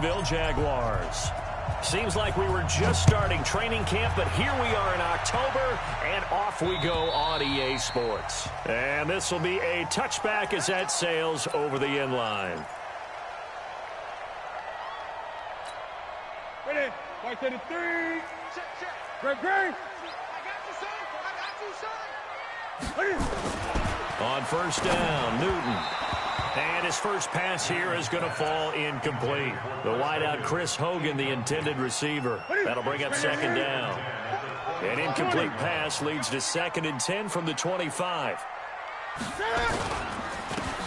Jaguars. Seems like we were just starting training camp, but here we are in October, and off we go on EA Sports. And this will be a touchback as that sails over the end line. Ready? Mark to the three. Great. I got you, son. On first down, Newton. And his first pass here is going to fall incomplete. The wideout, Chris Hogan, the intended receiver. That'll bring up second down. An incomplete pass leads to 2nd and 10 from the 25.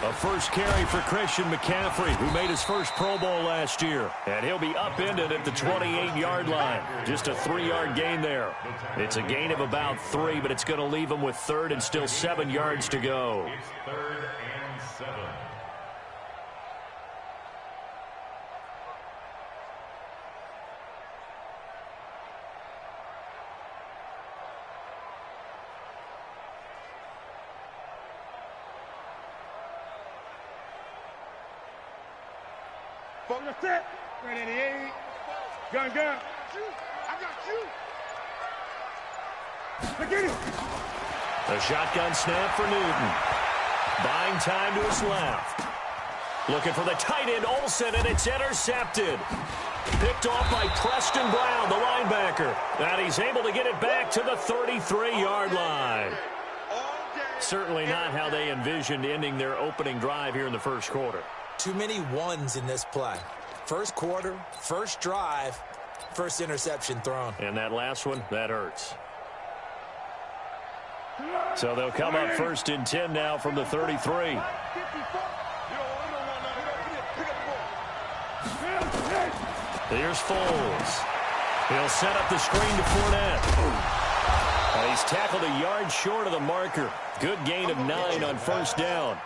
A first carry for Christian McCaffrey, who made his first Pro Bowl last year. And he'll be upended at the 28-yard line. Just a 3-yard gain there. It's a gain of about 3, but it's going to leave him with 3rd and still 7 yards to go. It's 3rd and 7. Focus set. Ready to 8. Gun. I got you. Look at it. A shotgun snap for Newton. Buying time to his left. Looking for the tight end, Olsen, and it's intercepted. Picked off by Preston Brown, the linebacker. And he's able to get it back to the 33-yard line. Certainly not how they envisioned ending their opening drive here in the first quarter. Too many ones in this play. First quarter, first drive, first interception thrown. And that last one, that hurts. So they'll come up 1st and 10 now from the 33. Here's Foles. He'll set up the screen to Fournette. He's tackled a yard short of the marker. Good gain of 9 on first down.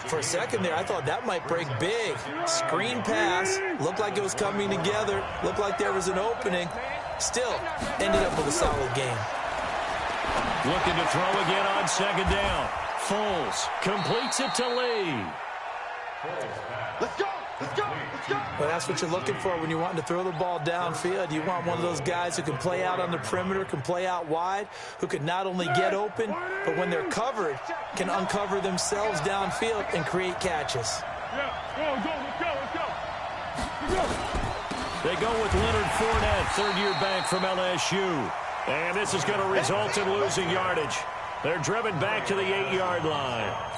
For a second there, I thought that might break big. Screen pass. Looked like it was coming together. Looked like there was an opening. Still, ended up with a solid game. Looking to throw again on 2nd down. Foles completes it to Lee. Let's go. Well, that's what you're looking for when you're wanting to throw the ball downfield. You want one of those guys who can play out on the perimeter, can play out wide, who can not only get open, but when they're covered, can uncover themselves downfield and create catches. Let's go. They go with Leonard Fournette, 3rd-year back from LSU. And this is going to result in losing yardage. They're driven back to the 8-yard line.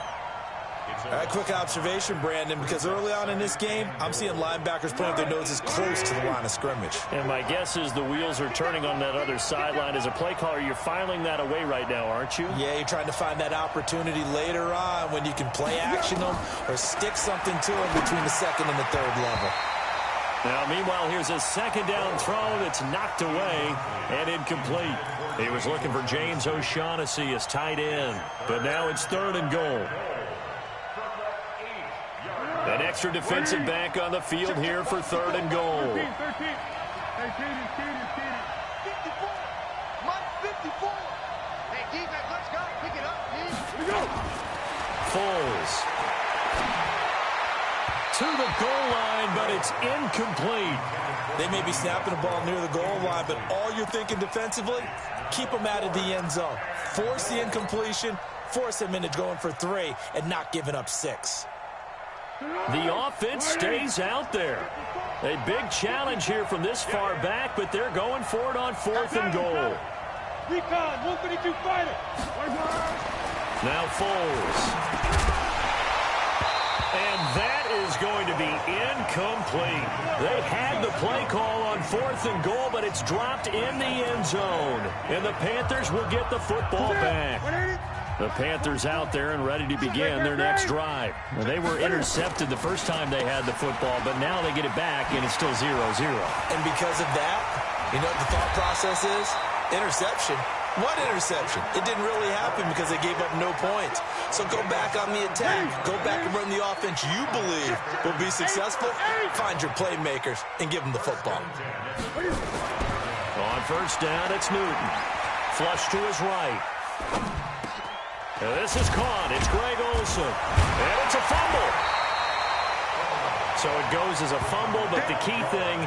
All right, quick observation, Brandon, because early on in this game, I'm seeing linebackers putting their noses close to the line of scrimmage. And my guess is the wheels are turning on that other sideline. As a play caller, you're filing that away right now, aren't you? Yeah, you're trying to find that opportunity later on when you can play action them or stick something to them between the 2nd and the 3rd level. Now, meanwhile, here's a 2nd down throw that's knocked away and incomplete. He was looking for James O'Shaughnessy as tight end, but now it's 3rd and goal. An extra defensive back on the field here for 3rd and goal. 13. Hey, defense, let's go. Pick it up, please. Here we go. Foles. To the goal line, but it's incomplete. They may be snapping the ball near the goal line, but all you're thinking defensively, keep them out of the end zone. Force the incompletion, force them into going for 3 and not giving up 6. The offense stays out there. A big challenge here from this far back, but they're going for it on 4th and goal. Recon, 152 fighter. Now Foles. And that is going to be incomplete. They had the play call on 4th and goal, but it's dropped in the end zone. And the Panthers will get the football back. The Panthers out there and ready to begin their next drive. They were intercepted the first time they had the football, but now they get it back, and it's still 0-0. And because of that, you know what the thought process is? Interception. What interception? It didn't really happen because they gave up no points. So go back on the attack. Go back and run the offense you believe will be successful. Find your playmakers and give them the football. On first down, it's Newton. Flush to his right. This is caught. It's Greg Olsen. And it's a fumble. So it goes as a fumble, but the key thing,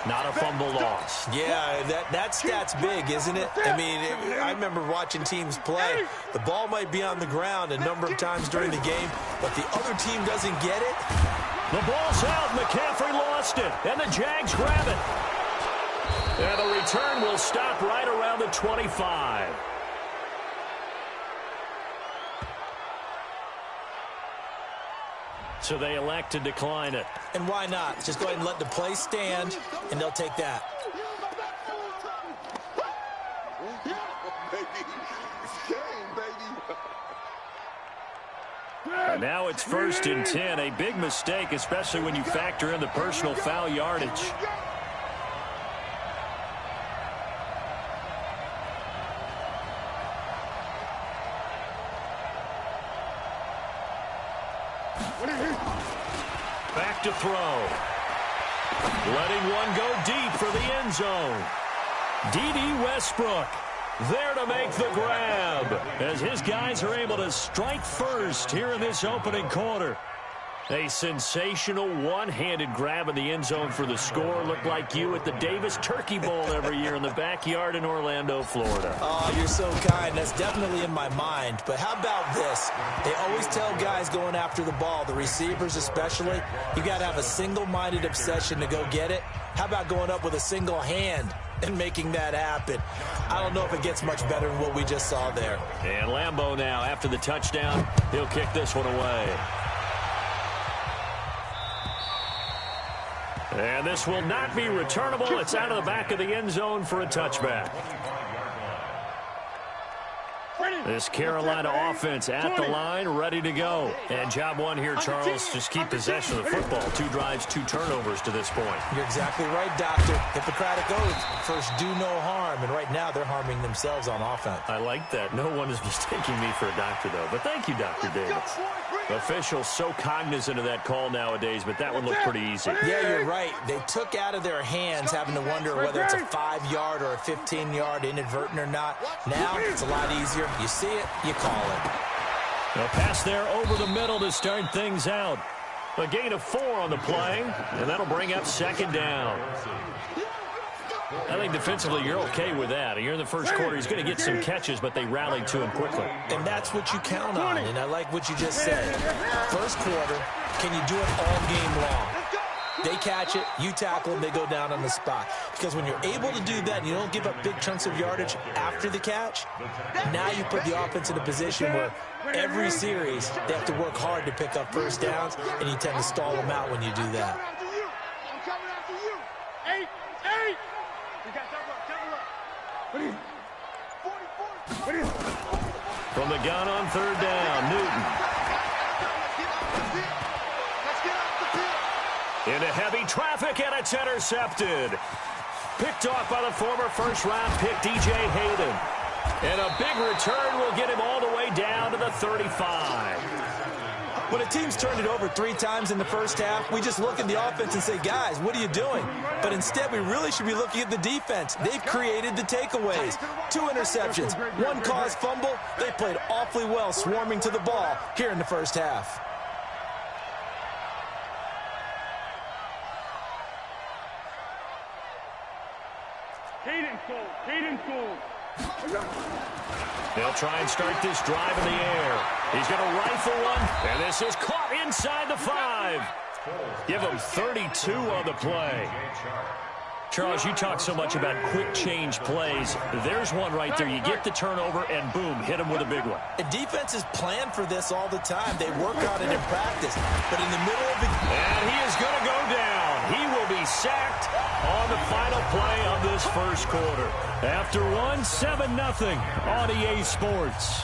not a fumble loss. Yeah, that stat's big, isn't it? I mean, I remember watching teams play. The ball might be on the ground a number of times during the game, but the other team doesn't get it. The ball's out. McCaffrey lost it, and the Jags grab it. And the return will stop right around the 25. So they elect to decline it. And why not? Just go ahead and let the play stand, and they'll take that. And now it's 1st and 10. A big mistake, especially when you factor in the personal foul yardage. Back to throw. Letting one go deep for the end zone. D.D. Westbrook there to make the grab as his guys are able to strike first here in this opening quarter. A sensational one-handed grab in the end zone for the score. Looked like you at the Davis Turkey Bowl every year in the backyard in Orlando, Florida. Oh, you're so kind. That's definitely in my mind. But how about this? They always tell guys going after the ball, the receivers especially, you got to have a single-minded obsession to go get it. How about going up with a single hand and making that happen? I don't know if it gets much better than what we just saw there. And Lambeau now, after the touchdown, he'll kick this one away. And this will not be returnable. It's out of the back of the end zone for a touchback. This Carolina offense at the line, ready to go. And job one here, Charles, just keep possession of the football. 2 drives, 2 turnovers to this point. You're exactly right, Doctor. Hippocratic oath. First, do no harm. And right now, they're harming themselves on offense. I like that. No one is mistaking me for a doctor, though. But thank you, Dr. Davis. Officials so cognizant of that call nowadays, but that one looked pretty easy. Yeah, you're right. They took out of their hands having to wonder whether it's a 5-yard or a 15-yard inadvertent or not. Now, it's a lot easier. You see it, you call it. A pass there over the middle to start things out. A gain of 4 on the play, and that'll bring up 2nd down. I think defensively you're okay with that. You're in the first quarter. He's going to get some catches, but they rallied to him quickly. And that's what you count on, and I like what you just said. First quarter, can you do it all game long? They catch it, you tackle them, they go down on the spot. Because when you're able to do that and you don't give up big chunks of yardage after the catch, now you put the offense in a position where every series they have to work hard to pick up first downs, and you tend to stall them out when you do that. I'm coming after you. 8. You got double up. What is it? From the gun on 3rd down, Newton. Into heavy traffic, and it's intercepted. Picked off by the former first-round pick, DJ Hayden. And a big return will get him all the way down to the 35. When a team's turned it over 3 times in the first half, we just look at the offense and say, guys, what are you doing? But instead, we really should be looking at the defense. They've created the takeaways. 2 interceptions, 1 caused fumble. They played awfully well swarming to the ball here in the first half. Hayden Cole. They'll try and start this drive in the air. He's going to rifle one, and this is caught inside the 5. Give him 32 on the play. Charles, you talk so much about quick change plays. There's one right there. You get the turnover, and boom, hit him with a big one. And defenses plan for this all the time. They work on it in practice. But in the middle of the... And he is going to go down. He will be sacked on the final play of this first quarter. After 7-0 on EA Sports.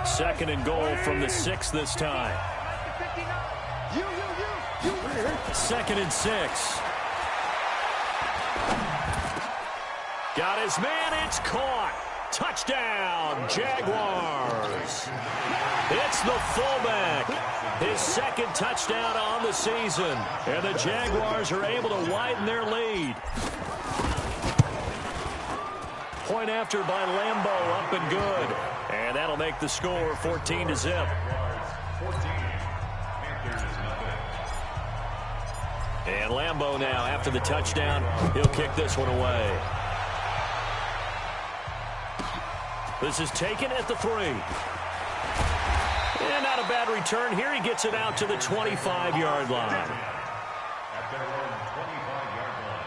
Second and goal from the 6 this time. 2nd and 6. Got his man, it's caught. touchdown, Jaguars. It's the fullback. His second touchdown on the season. And the Jaguars are able to widen their lead. Point after by Lambeau, up and good. And that'll make the score 14-0. And Lambeau now, after the touchdown, he'll kick this one away. This is taken at the 3. And not a bad return. Here he gets it out to the 25-yard line. At their own 25-yard line.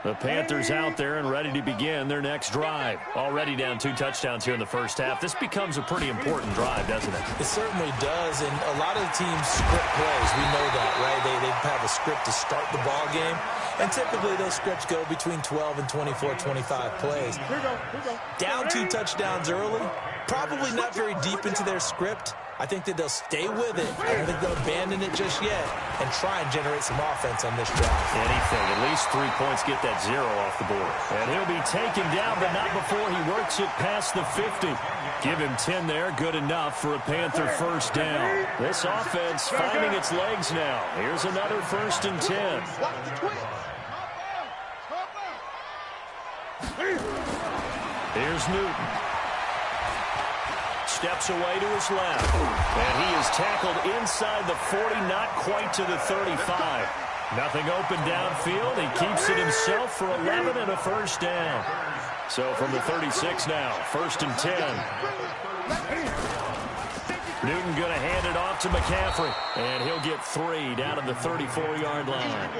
The Panthers out there and ready to begin their next drive. Already down 2 touchdowns here in the first half. This becomes a pretty important drive, doesn't it? It certainly does, and a lot of the teams script plays. We know that, right? They have a script to start the ball game, and typically those scripts go between 12 and 24, 25 plays. Down 2 touchdowns early, probably not very deep into their script. I think that they'll stay with it. I don't think they'll abandon it just yet and try and generate some offense on this drive. Anything. At least 3 points, get that 0 off the board. And he'll be taken down, but not before he works it past the 50. Give him 10 there. Good enough for a Panther first down. This offense finding its legs now. Here's another 1st and 10. Here's Newton. Steps away to his left. And he is tackled inside the 40, not quite to the 35. Nothing open downfield. He keeps it himself for 11 and a first down. So from the 36 now, 1st and 10. Newton going to hand it off to McCaffrey. And he'll get 3 down at the 34-yard line.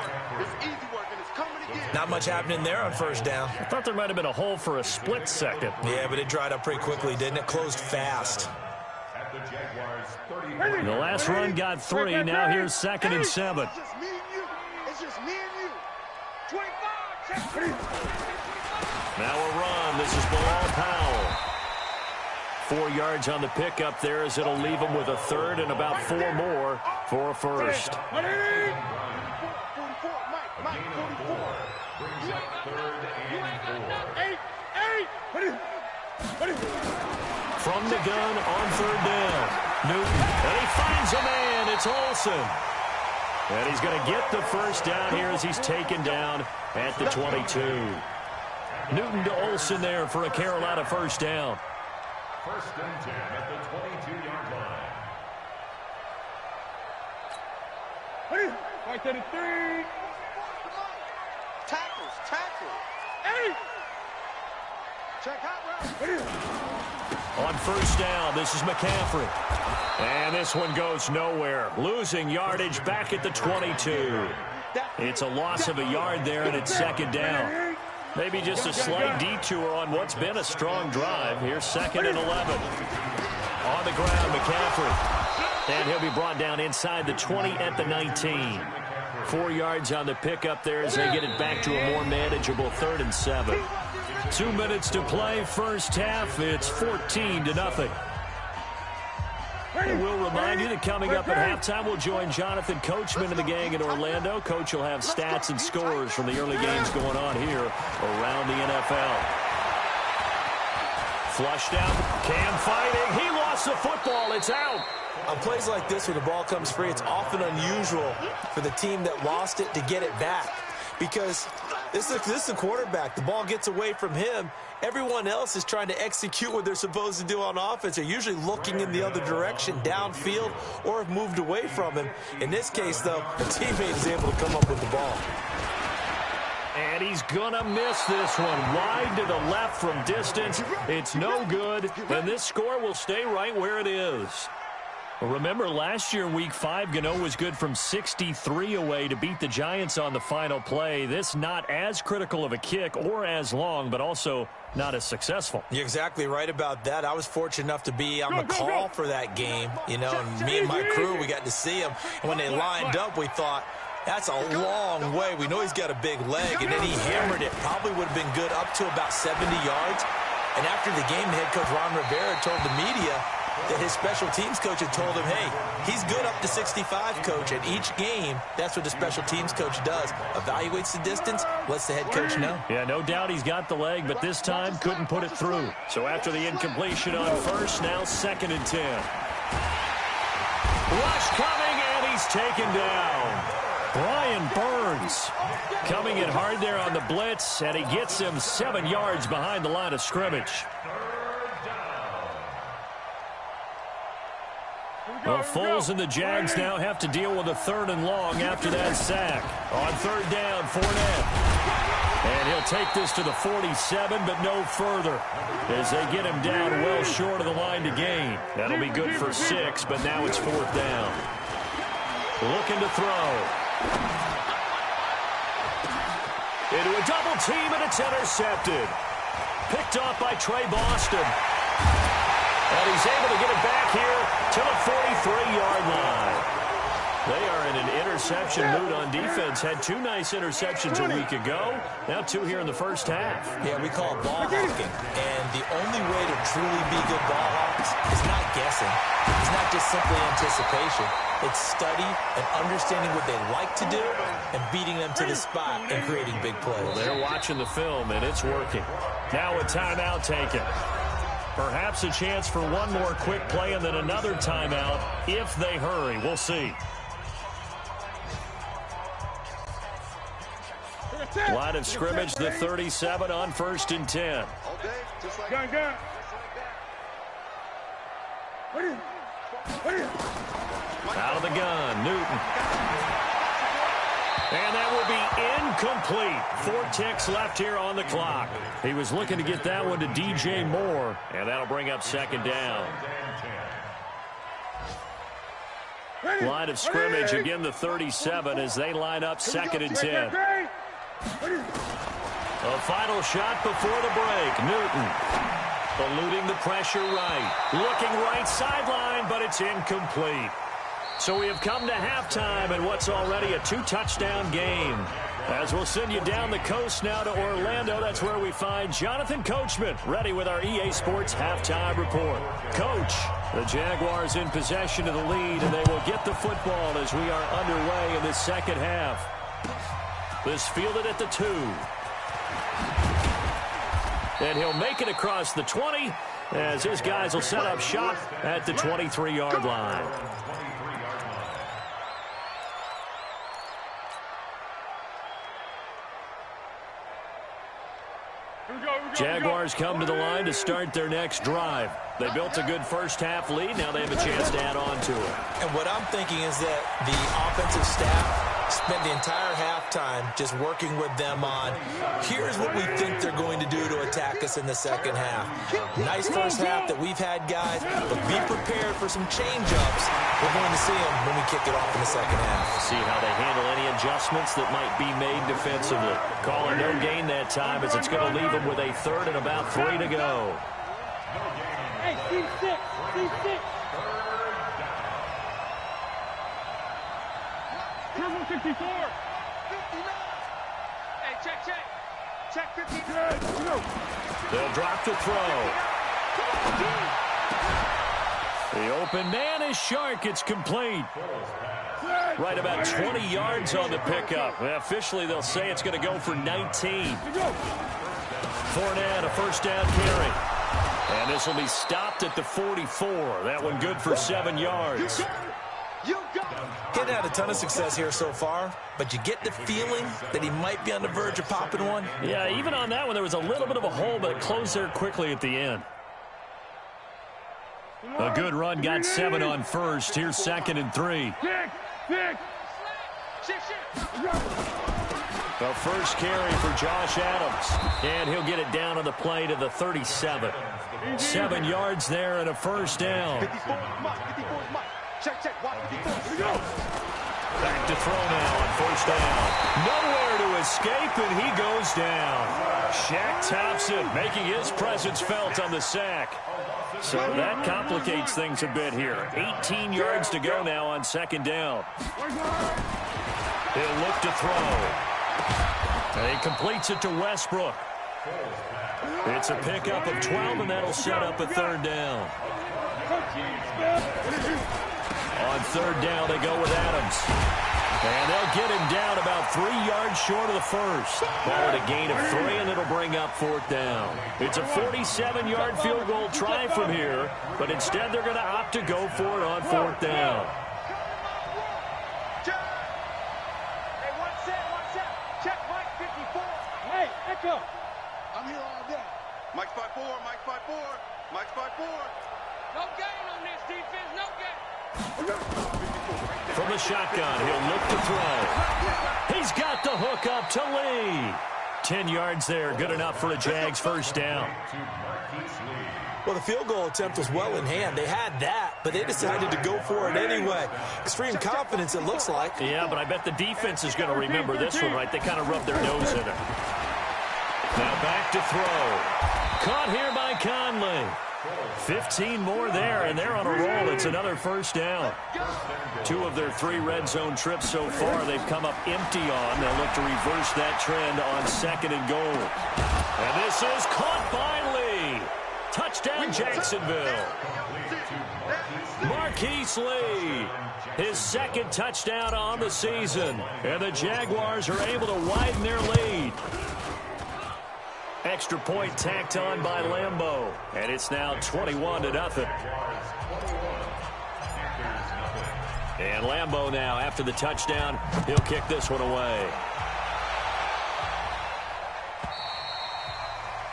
Not much happening there on first down. I thought there might have been a hole for a split second. Yeah, but it dried up pretty quickly, didn't it? Closed fast. At the Jaguars 30. The last run got 3. Now here's 2nd and 7. It's just me and you. It's just me and you. 25. Now a run. This is Bilal Powell. 4 yards on the pickup there as it'll leave him with a 3rd and about 4 more for a first. 44, Mike, 44. Brings up 3rd and 4. From the gun on 3rd down. Newton. And he finds a man. It's Olsen. And he's going to get the first down here as he's taken down at the 22. Newton to Olsen there for a Carolina first down. 1st and 10 at the 22-yard line. Right to the 3. Tackle. Hey! Check out route. On first down, this is McCaffrey. And this one goes nowhere. Losing yardage back at the 22. It's a loss of a yard there, and it's 2nd down. Maybe just a slight detour on what's been a strong drive. Here's 2nd and 11. On the ground, McCaffrey. And he'll be brought down inside the 20 at the 19. 4 yards on the pickup there as they get it back to a more manageable 3rd and 7. 2 minutes to play, first half. It's 14-0. We'll remind you that coming up at halftime, we'll join Jonathan Coachman and the gang in Orlando. Coach will have stats and scores from the early games going on here around the NFL. Flushed out. Cam fighting. He lost the football. It's out. On plays like this where the ball comes free, it's often unusual for the team that lost it to get it back. Because this is the quarterback. The ball gets away from him. Everyone else is trying to execute what they're supposed to do on offense. They're usually looking in the other direction, downfield, or have moved away from him. In this case, though, the teammate is able to come up with the ball. And he's going to miss this one. Wide to the left from distance. It's no good. And this score will stay right where it is. Remember, last year, Week 5, Gano was good from 63 away to beat the Giants on the final play. This not as critical of a kick or as long, but also not as successful. You're exactly right about that. I was fortunate enough to be on the call for that game, you know, and me and my crew, we got to see them. And when they lined up, we thought, That's a long way. We know he's got a big leg, and then he hammered it. Probably would have been good up to about 70 yards. And after the game, head coach Ron Rivera told the media that his special teams coach had told him, hey, he's good up to 65, coach. And each game, that's what the special teams coach does. Evaluates the distance, lets the head coach know. Yeah, no doubt he's got the leg, but this time couldn't put it through. So after the incompletion on first, now 2nd and 10. Rush coming, and he's taken down. Brian Burns coming in hard there on the blitz, and he gets him 7 yards behind the line of scrimmage. Well, Foles and the Jags now have to deal with a 3rd and long after that sack. On 3rd down, Fournette. And he'll take this to the 47, but no further as they get him down well short of the line to gain. That'll be good for 6, but now it's 4th down. Looking to throw. Into a double team, and it's intercepted. Picked off by Trey Boston. And he's able to get it back here to the 43-yard line. They are in an interception mood on defense. Had 2 nice interceptions a week ago. Now 2 here in the first half. Yeah, we call it ball hawking. And the only way to truly be good ball hawks is not guessing. It's not just simply anticipation. It's study and understanding what they like to do and beating them to the spot and creating big plays. Well, they're watching the film, and it's working. Now a timeout taken. Perhaps a chance for one more quick play and then another timeout if they hurry. We'll see. Line of scrimmage, the 37 on 1st and 10. Gun. Out of the gun, Newton. And that will be incomplete. 4 ticks left here on the clock. He was looking to get that one to DJ Moore, and that'll bring up 2nd down. Line of scrimmage, again the 37 as they line up 2nd and 10. A final shot before the break. Newton eluding the pressure right. Looking right sideline, but it's incomplete. So we have come to halftime in what's already a 2-touchdown game. As we'll send you down the coast now to Orlando, that's where we find Jonathan Coachman ready with our EA Sports halftime report. Coach, the Jaguars in possession of the lead, and they will get the football as we are underway in this second half. This fielded at the 2. And he'll make it across the 20 as his guys will set up shop at the 23-yard line. Jaguars come to the line to start their next drive. They built a good first-half lead. Now they have a chance to add on to it. And what I'm thinking is that the offensive staff spent the entire halftime just working with them on, here's what we think they're going to do to attack us in the second half. Nice first half that we've had, guys, but be prepared for some change-ups. We're going to see them when we kick it off in the second half. See how they handle any adjustments that might be made defensively. Call a no gain that time as it's going to leave them with a 3rd and about 3 to go. Hey, C6. Turbo 64. 59. Hey, check. Check 59. They'll drop the throw. The open man is Shark. It's complete. Right about 20 yards on the pickup. Officially, they'll say it's going to go for 19. Fournette, a first down carry. And this will be stopped at the 44. That one good for 7 yards. Getting had a ton of success here so far, but you get the feeling that he might be on the verge of popping one. Yeah, even on that one, there was a little bit of a hole, but it closed there quickly at the end. A good run, got 7 on first. Here's 2nd and 3. The first carry for Josh Adams, and he'll get it down on the play to the 37. 7 yards there and a first down. Back to throw now on first down. Nowhere to escape, and he goes down. Shaq Thompson making his presence felt on the sack. So that complicates things a bit here. 18 yards to go now on 2nd down. He'll look to throw. And he completes it to Westbrook. It's a pickup of 12, and that'll set up a third down. On third down, they go with Adams. And they'll get him down about 3 yards short of the first. Ball at a gain of 3, and it'll bring up fourth down. It's a 47-yard field goal try from here, but instead they're going to opt to go for it on fourth down. Hey, one set. Check Mike 54. Hey, Echo. I'm here all day. Mike's 5'4", Mike's 5'4", Mike's 5'4". No gain on this defense, no gain. From the shotgun, he'll look to throw. He's got the hook up to Lee. 10 yards there, good enough for a Jags first down. Well, the field goal attempt was well in hand. They had that, but they decided to go for it anyway. Extreme confidence, it looks like. Yeah, but I bet the defense is going to remember this one, right? They kind of rubbed their nose in it. Now back to throw. Caught here by Conley. 15 more there, and they're on a roll. It's another first down. 2 of their 3 red zone trips so far they've come up empty on. They'll look to reverse that trend on second and goal. And this is caught by Lee. Touchdown, Jacksonville. Marquise Lee, his second touchdown on the season. And the Jaguars are able to widen their lead. Extra point tacked on by Lambeau. And it's now 21-0. And Lambeau now, after the touchdown, he'll kick this one away.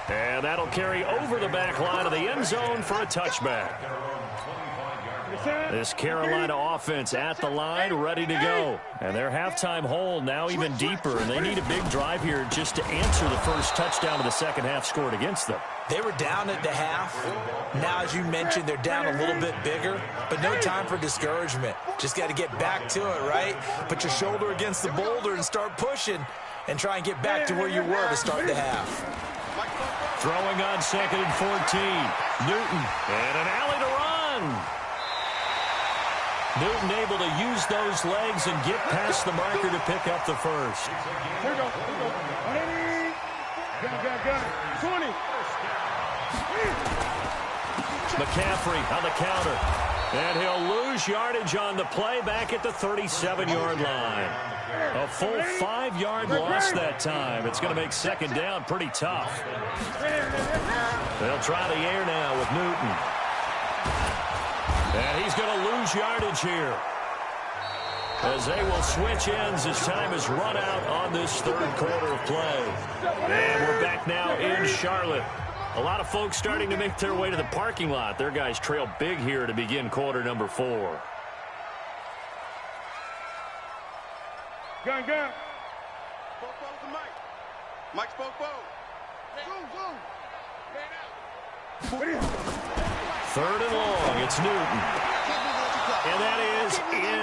And that'll carry over the back line of the end zone for a touchback. This Carolina offense at the line, ready to go. And their halftime hole now even deeper, and they need a big drive here just to answer the first touchdown of the second half scored against them. They were down at the half. Now, as you mentioned, they're down a little bit bigger, but no time for discouragement. Just got to get back to it, right? Put your shoulder against the boulder and start pushing and try and get back to where you were to start the half. Throwing on second and 14. Newton, and an alley to run. Newton able to use those legs and get past the marker to pick up the first. Here we go. Gun. 20. McCaffrey on the counter. And he'll lose yardage on the play back at the 37-yard line. A full 5-yard loss that time. It's going to make second down pretty tough. They'll try the air now with Newton. And he's going to lose yardage here, as they will switch ends as time is run out on this third quarter of play. And we're back now in Charlotte. A lot of folks starting to make their way to the parking lot. Their guys trail big here to begin quarter number 4. Gun. Fofo's to Mike. Mike's Fofo. Third and long, it's Newton. And that is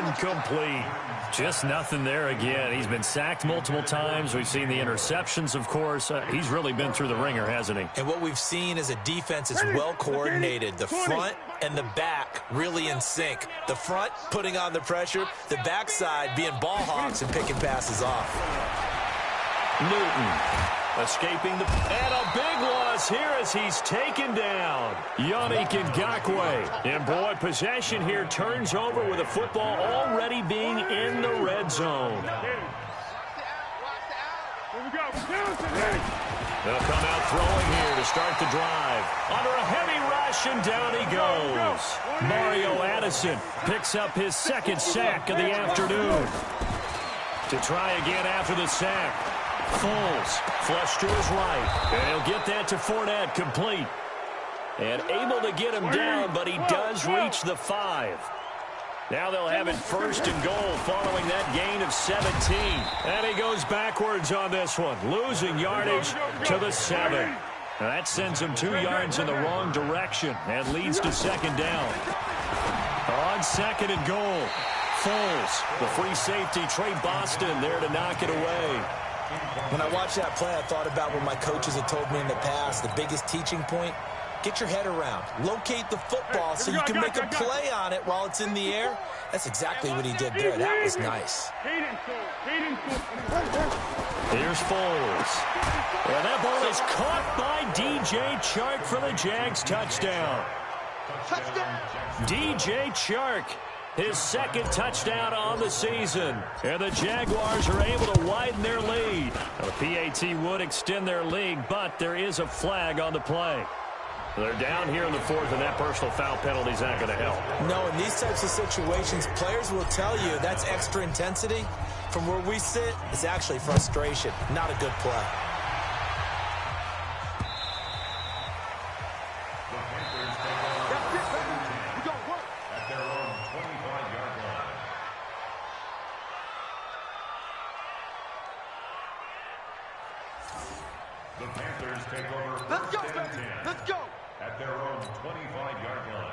incomplete. Just nothing there again. He's been sacked multiple times. We've seen the interceptions, of course. He's really been through the ringer, hasn't he? And what we've seen is a defense that's well coordinated. The front and the back really in sync. The front putting on the pressure, the backside being ball hawks and picking passes off. Newton escaping the... And a big loss here as he's taken down. Yannick Ngakoue. And boy, possession here turns over with a football already being in the red zone. They'll come out throwing here to start the drive. Under a heavy rush, and down he goes. Mario Addison picks up his second sack of the afternoon. To try again after the sack. Foles, flush to his right, and he'll get that to Fournette, complete. And able to get him down, but he does reach the 5. Now they'll have it first and goal following that gain of 17. And he goes backwards on this one, losing yardage to the 7. Now that sends him 2 yards in the wrong direction and leads to second down. On second and goal, Foles, the free safety, Trey Boston there to knock it away. When I watched that play, I thought about what my coaches had told me in the past. The biggest teaching point, get your head around. Locate the football so you can make a play on it while it's in the air. That's exactly what he did there. That was nice. Here's Foles. And that ball is caught by DJ Chark for the Jags touchdown. DJ Chark, his second touchdown on the season. And the Jaguars are able to widen their lead. Now, the PAT would extend their lead, but there is a flag on the play. They're down here in the fourth, and that personal foul penalty is not going to help. No, in these types of situations, players will tell you that's extra intensity. From where we sit, it's actually frustration, not a good play. The Panthers take over Let's go, first and baby. 10 Let's go. at their own 25-yard line.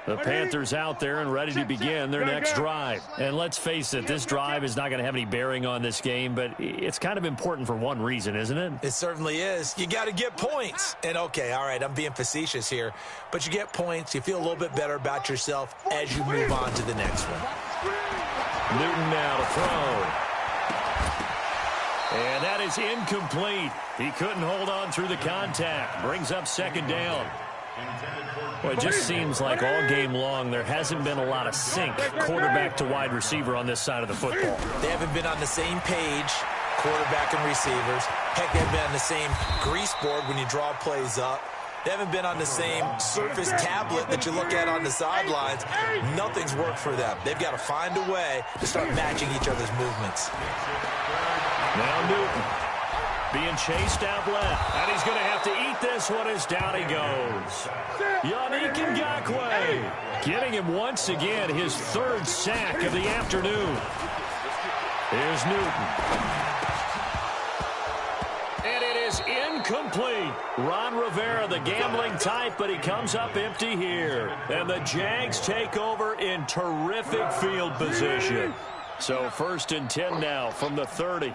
The Panthers out there and ready to begin their next drive. And let's face it, this drive is not going to have any bearing on this game, but it's kind of important for one reason, isn't it? It certainly is. You got to get points. And, okay, all right, I'm being facetious here, but you get points. You feel a little bit better about yourself as you move on to the next one. Newton now to throw. And that is incomplete. He couldn't hold on through the contact. Brings up second down. Well, it just seems like all game long there hasn't been a lot of sync quarterback to wide receiver on this side of the football. They haven't been on the same page, quarterback and receivers. Heck, they haven't been on the same grease board when you draw plays up. They haven't been on the same Surface tablet that you look at on the sidelines. Nothing's worked for them. They've got to find a way to start matching each other's movements. Now Newton being chased out left. And he's going to have to eat this one as down he goes. Yannick Ngakoue getting him once again his third sack of the afternoon. Here's Newton. And it is incomplete. Ron Rivera, the gambling type, but he comes up empty here. And the Jags take over in terrific field position. So 1st and 10 now from the 30.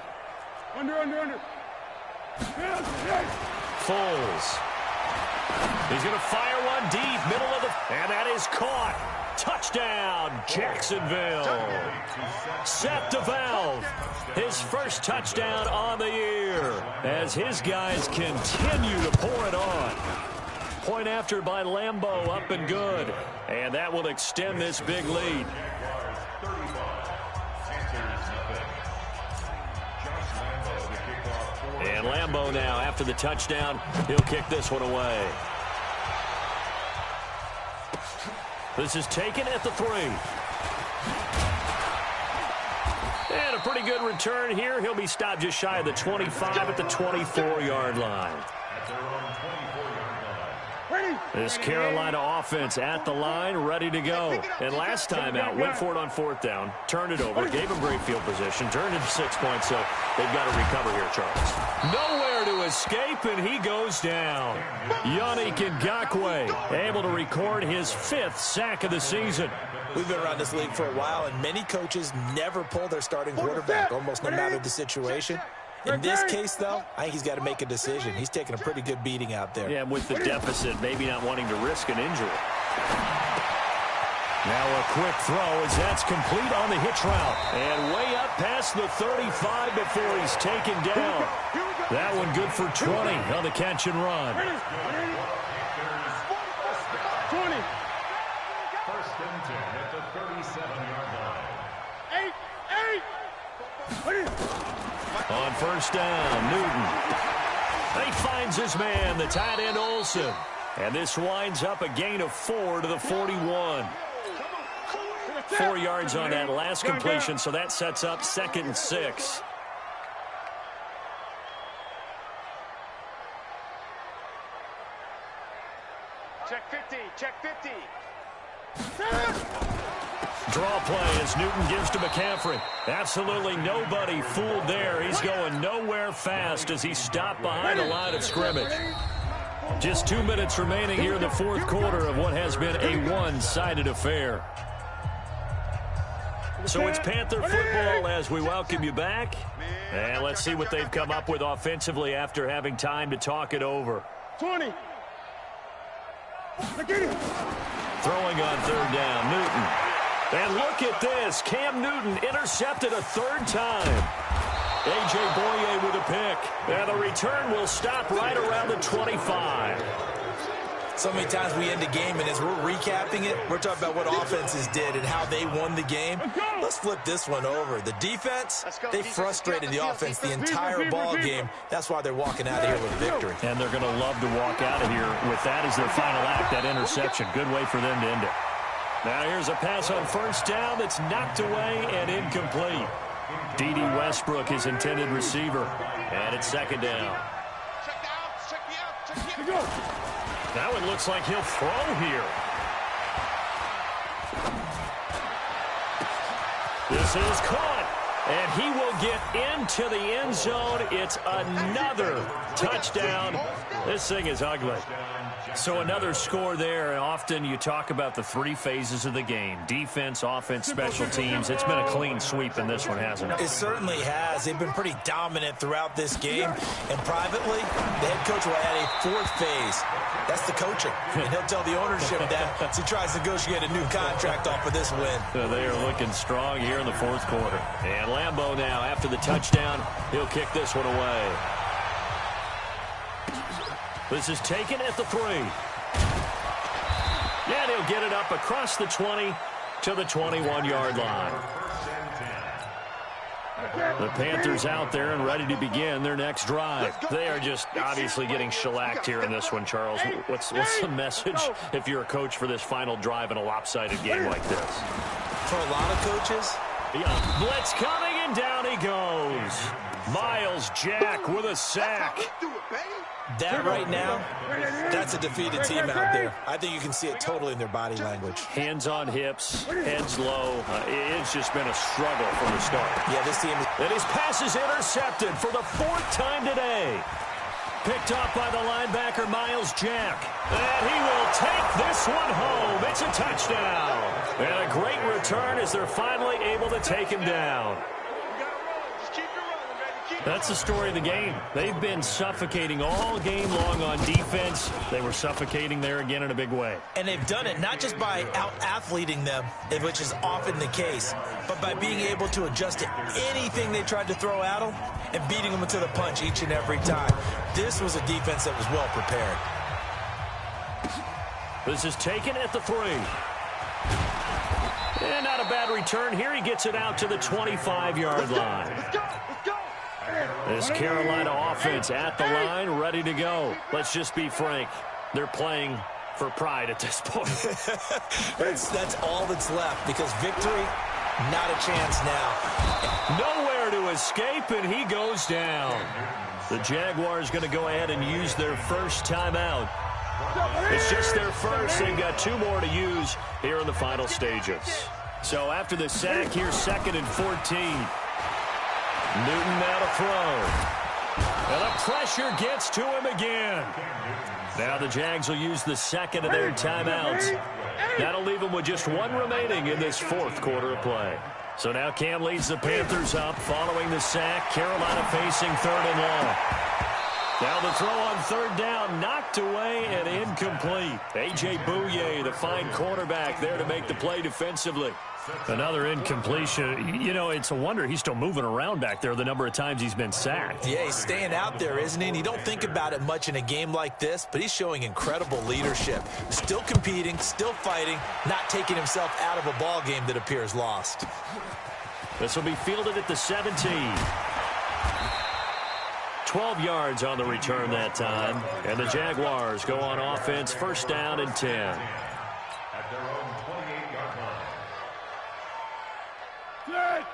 Under. Foles. He's going to fire one deep, middle of the... And that is caught. Touchdown, Jacksonville. Seth DeValve, his first touchdown on the year as his guys continue to pour it on. Point after by Lambeau, up and good. And that will extend this big lead. And Lambeau now, after the touchdown, he'll kick this one away. This is taken at the 3. And a pretty good return here. He'll be stopped just shy of the 25 at the 24-yard line. This Carolina offense at the line, ready to go. And last time out, went for it on 4th down, turned it over, gave him great field position, turned into 6 points, so they've got to recover here, Charles. Nowhere to escape, and he goes down. Yannick Ngakoue able to record his 5th sack of the season. We've been around this league for a while, and many coaches never pull their starting quarterback, almost no matter the situation. In this case, though, I think he's got to make a decision. He's taking a pretty good beating out there. Yeah, with the deficit, maybe not wanting to risk an injury. Now a quick throw as that's complete on the hitch route. And way up past the 35 before he's taken down. That one good for 20 on the catch and run. 20. 1st and 10 at the 37-yard line. 8. On 1st down, Newton. He finds his man, the tight end Olsen. And this winds up a gain of 4 to the 41. 4 yards on that last completion, so that sets up 2nd and 6. Check 50. Check 50. Draw play as Newton gives to McCaffrey. Absolutely nobody fooled there. He's going nowhere fast as he stopped behind the line of scrimmage. Just 2 minutes remaining here in the fourth quarter of what has been a one-sided affair. So it's Panther football as we welcome you back. And let's see what they've come up with offensively after having time to talk it over. 20. Throwing on third down, Newton. And look at this. Cam Newton intercepted a third time. A.J. Boye with a pick. And the return will stop right around the 25. So many times we end a game, and as we're recapping it, we're talking about what offenses did and how they won the game. Let's flip this one over. The defense, they frustrated the offense the entire ball game. That's why they're walking out of here with a victory. And they're going to love to walk out of here with that as their final act, that interception. Good way for them to end it. Now here's a pass on first down that's knocked away and incomplete. D.D. Westbrook, his intended receiver. And it's second down. That one looks like he'll throw here. This is caught, and he will get into the end zone. It's another touchdown. This thing is ugly. So another score there, and often you talk about the three phases of the game. Defense, offense, special teams. It's been a clean sweep in this one, hasn't it? It certainly has. They've been pretty dominant throughout this game. And privately, the head coach will add a fourth phase. That's the coaching. And he'll tell the ownership that as he tries to negotiate a new contract off of this win. So they are looking strong here in the fourth quarter. And Lambeau now, after the touchdown, he'll kick this one away. This is taken at the 3. And he'll get it up across the 20 to the 21-yard line. The Panthers out there and ready to begin their next drive. They are just obviously getting shellacked here in this one, Charles. What's the message if you're a coach for this final drive in a lopsided game like this? For a lot of coaches, yeah. Blitz coming, and down he goes. Myles Jack with a sack. that right now, that's a defeated team out there. I think you can see it totally in their body language. Hands on hips, heads low. It's just been a struggle from the start. Yeah, this team is... And his pass is intercepted for the 4th time today. Picked off by the linebacker, Myles Jack. And he will take this one home. It's a touchdown. And a great return as they're finally able to take him down. That's the story of the game. They've been suffocating all game long on defense. They were suffocating there again in a big way. And they've done it not just by out-athleting them, which is often the case, but by being able to adjust to anything they tried to throw at them and beating them to the punch each and every time. This was a defense that was well prepared. This is taken at the 3. And not a bad return here. He gets it out to the 25-yard line. Let's go. This Carolina offense at the line, ready to go. Let's just be frank. They're playing for pride at this point. That's all that's left, because victory, not a chance now. Nowhere to escape, and he goes down. The Jaguars going to go ahead and use their first timeout. It's just their first. They've got 2 more to use here in the final stages. So after the sack, here's 2nd and 14. Newton now to throw. And the pressure gets to him again. Now the Jags will use the 2nd of their timeouts. That'll leave them with just 1 remaining in this 4th quarter of play. So now Cam leads the Panthers up following the sack. Carolina facing 3rd and long. Now the throw on 3rd down, knocked away and incomplete. A.J. Boye, the fine cornerback, there to make the play defensively. Another incompletion. You know, it's a wonder he's still moving around back there the number of times he's been sacked. Yeah, he's staying out there, isn't he? And you don't think about it much in a game like this, but he's showing incredible leadership. Still competing, still fighting, not taking himself out of a ball game that appears lost. This will be fielded at the 17. 12 yards on the return that time. And the Jaguars go on offense, 1st down and 10.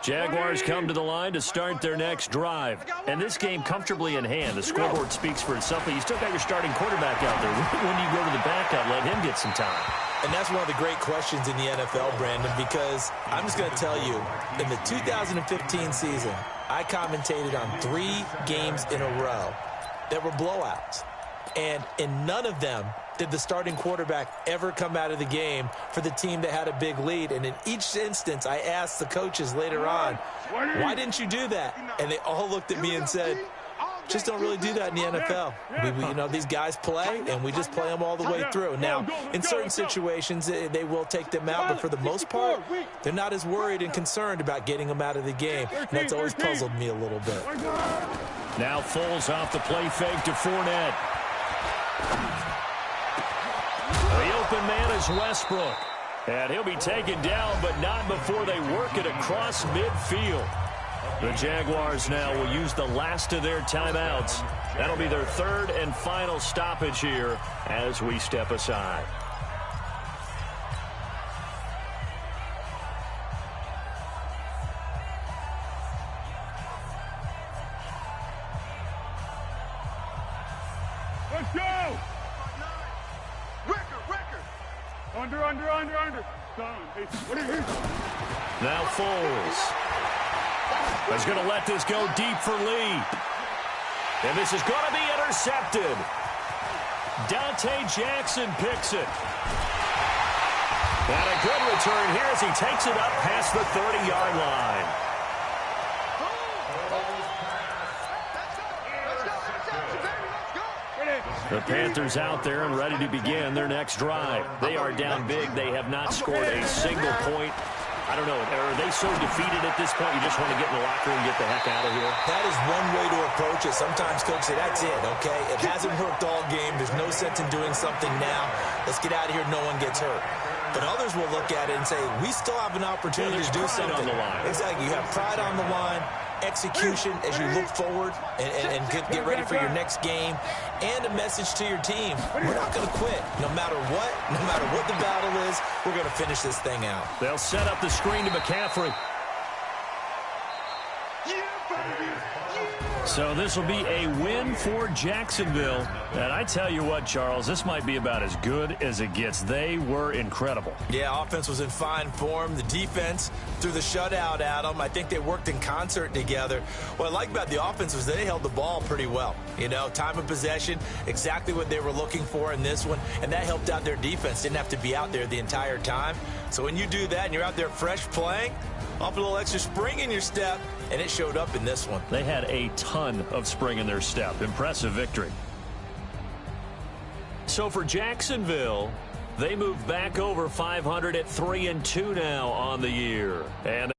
Jaguars come to the line to start their next drive. And this game comfortably in hand. The scoreboard speaks for itself, but you still got your starting quarterback out there. When you go to the backup, let him get some time. And that's one of the great questions in the NFL, Brandon, because I'm just going to tell you, in the 2015 season, I commentated on 3 games in a row that were blowouts. And in none of them did the starting quarterback ever come out of the game for the team that had a big lead. And in each instance, I asked the coaches later on, why didn't you do that? And they all looked at me and said, just don't really do that in the NFL. These guys play, and we just play them all the way through. Now, in certain situations, they will take them out, but for the most part, they're not as worried and concerned about getting them out of the game. And that's always puzzled me a little bit. Now Foles off the play fake to Fournette. The open man is Westbrook. And he'll be taken down, but not before they work it across midfield. The Jaguars now will use the last of their timeouts. That'll be their third and final stoppage here as we step aside. Let's go! Record! Under. Now Foles is going to let this go deep for Lee. And this is going to be intercepted. Dante Jackson picks it. And a good return here as he takes it up past the 30-yard line. The Panthers out there and ready to begin their next drive. They are down big. They have not scored a single point. I don't know. Are they so defeated at this point you just want to get in the locker room and get the heck out of here? That is one way to approach it. Sometimes coaches say, that's it, okay? It hasn't worked all game. There's no sense in doing something now. Let's get out of here. No one gets hurt. But others will look at it and say, we still have an opportunity to do something. On the line. Exactly. You have pride on the line, execution as you look forward and get ready for your next game, and a message to your team. We're not going to quit. No matter what the battle is, we're going to finish this thing out. They'll set up the screen to McCaffrey. So this will be a win for Jacksonville. And I tell you what, Charles, this might be about as good as it gets. They were incredible. Yeah, offense was in fine form. The defense threw the shutout at them. I think they worked in concert together. What I like about the offense was they held the ball pretty well. Time of possession, exactly what they were looking for in this one. And that helped out their defense. Didn't have to be out there the entire time. So when you do that and you're out there fresh playing, off a little extra spring in your step, and it showed up in this one. They had a ton of spring in their step. Impressive victory. So for Jacksonville, they move back over 500 at 3-2 now on the year. And